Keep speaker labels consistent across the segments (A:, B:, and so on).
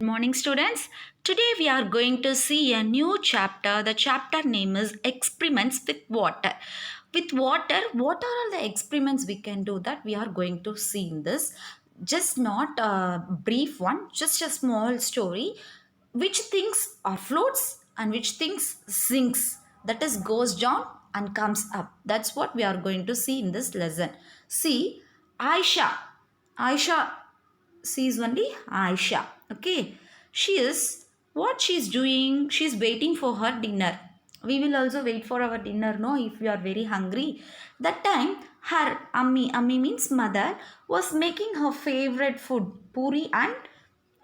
A: Good morning, students. Today we are going to see a new chapter. The chapter name is Experiments with Water. With water, what are all the experiments we can do that we are going to see in this? Just not a brief one, just a small story. Which things are floats and which things sinks? That is, goes down and comes up. That's what we are going to see in this lesson. See, Aisha. Aisha sees only Aisha. Okay. She is what she's doing. She's waiting for her dinner. We will also wait for our dinner, no, if we are very hungry. That time, her Ammi means mother, was making her favorite food, puri and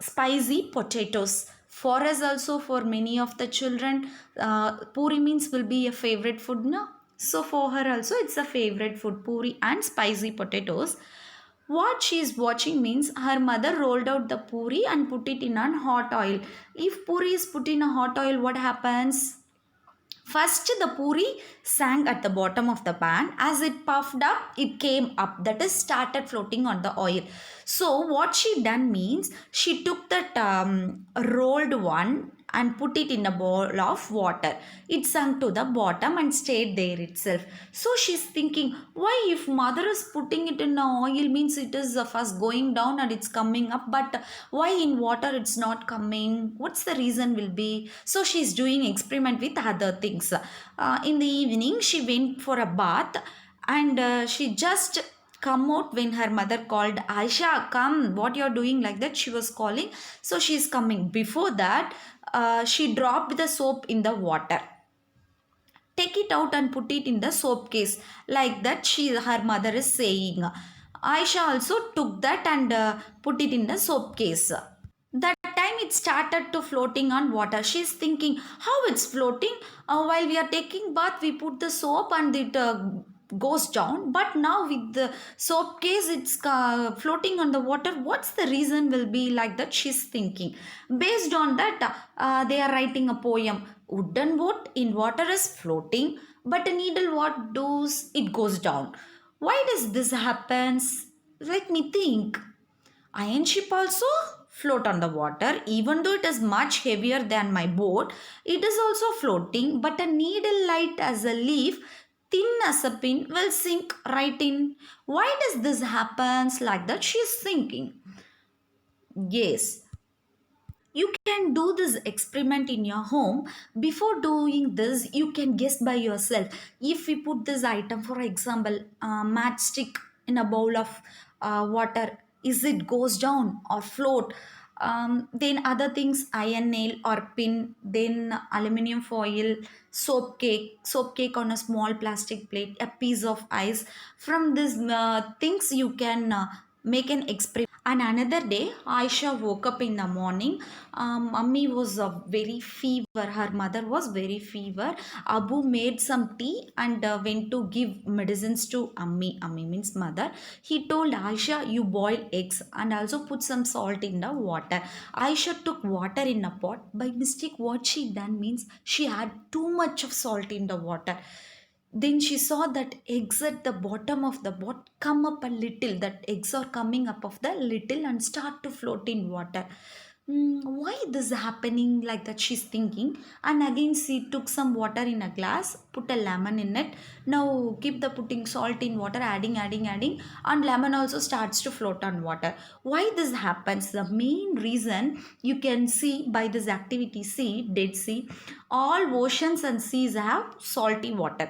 A: spicy potatoes. For us also, for many of the children, puri means will be a favorite food, no? So for her also, it's a favorite food, puri and spicy potatoes. What she is watching means her mother rolled out the puri and put it in a hot oil. If puri is put in a hot oil, what happens? First, the puri sank at the bottom of the pan. As it puffed up, it came up. That is, started floating on the oil. So, what she done means she took that rolled one and put it in a bowl of water. It sunk to the bottom and stayed there itself. So, she's thinking, why if mother is putting it in the oil means it is first going down and it's coming up, but why in water it's not coming? What's the reason will be? So, she's doing experiment with other things. In the evening, she went for a bath and she just come out when her mother called, Aisha, come, what you're doing, like that she was calling. So she's coming. Before that, she dropped the soap in the water. Take it out and put it in the soap case, like that her mother is saying. Aisha also took that and put it in the soap case. That time it started to floating on water. She's thinking how it's floating. While we are taking bath, we put the soap and it goes down, but now with the soap case it's floating on the water. What's the reason will be, like that she's thinking. Based on that, they are writing a poem. Wooden boat in water is floating, but a needle what does, it goes down. Why does this happens? Let me think. Iron ship also float on the water. Even though it is much heavier than my boat, it is also floating. But a needle light as a leaf, thin as a pin, will sink right in. Why does this happens, like that she is thinking. Yes, you can do this experiment in your home. Before doing this, you can guess by yourself. If we put this item, for example, matchstick in a bowl of water, is it goes down or float? Then other things, iron nail or pin, then aluminium foil, soap cake on a small plastic plate, a piece of ice. From these things you can make an experiment. And another day, Aisha woke up in the morning. Mummy was very fever. Her mother was very fever. Abu made some tea and went to give medicines to Ammi. Ammi means mother. He told Aisha, you boil eggs and also put some salt in the water. Aisha took water in a pot. By mistake, what she done means she had too much of salt in the water. Then she saw that eggs at the bottom of the pot come up a little. That eggs are coming up of the little and start to float in water. Why this happening, like that she's thinking. And again she took some water in a glass, put a lemon in it. Now keep the putting salt in water, adding, and lemon also starts to float on water. Why this happens? The main reason you can see by this activity, see Dead Sea, all oceans and seas have salty water.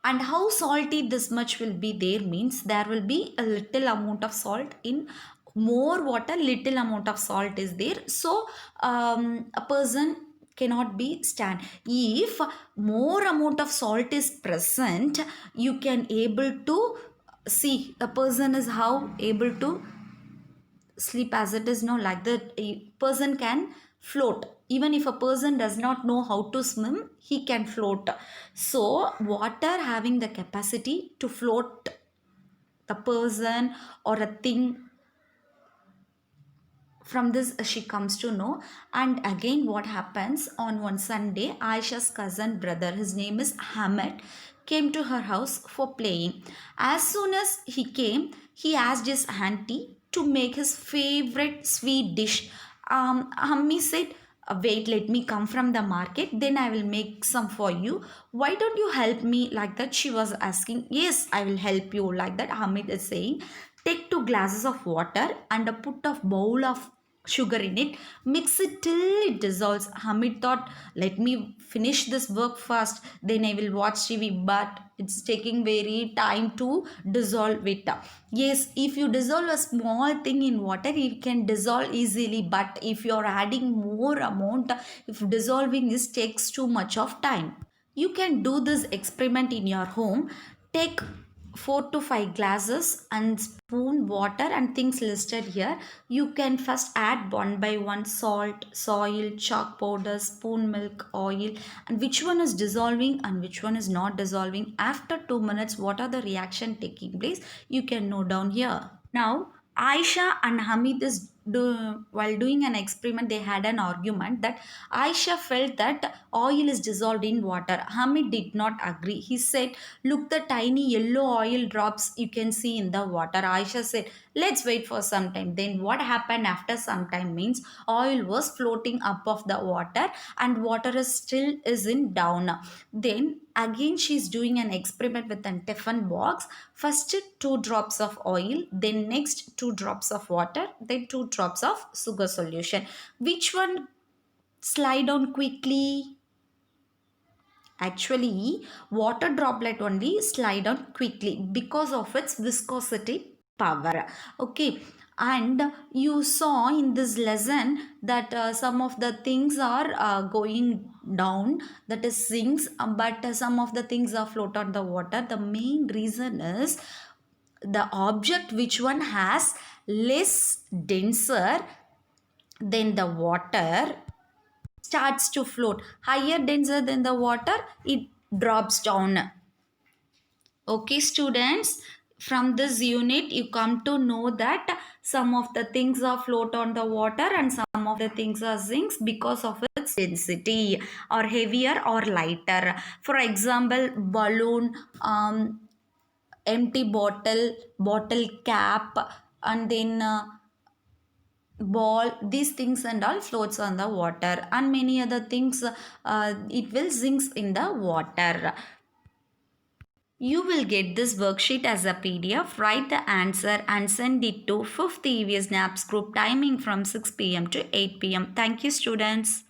A: And how salty this much will be there means there will be a little amount of salt in more water, little amount of salt is there. So a person cannot be stand. If more amount of salt is present, you can able to see a person is how able to sleep as it is. No, like that a person can float. Even if a person does not know how to swim, he can float. So water having the capacity to float the person or a thing. From this she comes to know. And again what happens, on one Sunday, Aisha's cousin brother, his name is Hamid, came to her house for playing. As soon as he came, he asked his auntie to make his favorite sweet dish. Hammi said, wait, let me come from the market, then I will make some for you. Why don't you help me?" Like that, she was asking. Yes, I will help you. Like that, Hamid is saying, take 2 glasses of water and a put of bowl of sugar in it, mix it till it dissolves. Hamid thought, let me finish this work first, then I will watch TV, but it's taking very time to dissolve it. Yes, if you dissolve a small thing in water, it can dissolve easily, but if you're adding more amount, if dissolving is takes too much of time. You can do this experiment in your home. Take 4 to 5 glasses and spoon water and things listed here. You can first add one by one salt, soil, chalk powder, spoon milk, oil, and which one is dissolving and which one is not dissolving. After 2 minutes, what are the reaction taking place? You can note down here. Now, Aisha and Hamid while doing an experiment, they had an argument that Aisha felt that oil is dissolved in water. Hamid did not agree. He said, "Look, the tiny yellow oil drops you can see in the water." Aisha said, "Let's wait for some time." Then, what happened after some time means oil was floating up of the water and water is still is in down. Then, again, she's doing an experiment with a tiffin box. First 2 drops of oil, then next 2 drops of water, then 2 drops of sugar solution. Which one slide on quickly? Actually, water droplet only slide on quickly because of its viscosity power. Okay, and you saw in this lesson that some of the things are going down, that is sinks, but some of the things are float on the water. The main reason is the object which one has less denser than the water starts to float. Higher denser than the water, it drops down. Okay, students, from this unit you come to know that some of the things are float on the water and some of the things are sinks because of its density, or heavier or lighter. For example, balloon, empty bottle, bottle cap, and then ball, these things and all floats on the water, and many other things, it will sinks in the water. You will get this worksheet as a PDF. Write the answer and send it to 5th EVS NAPS group, timing from 6 p.m. to 8 p.m. Thank you, students.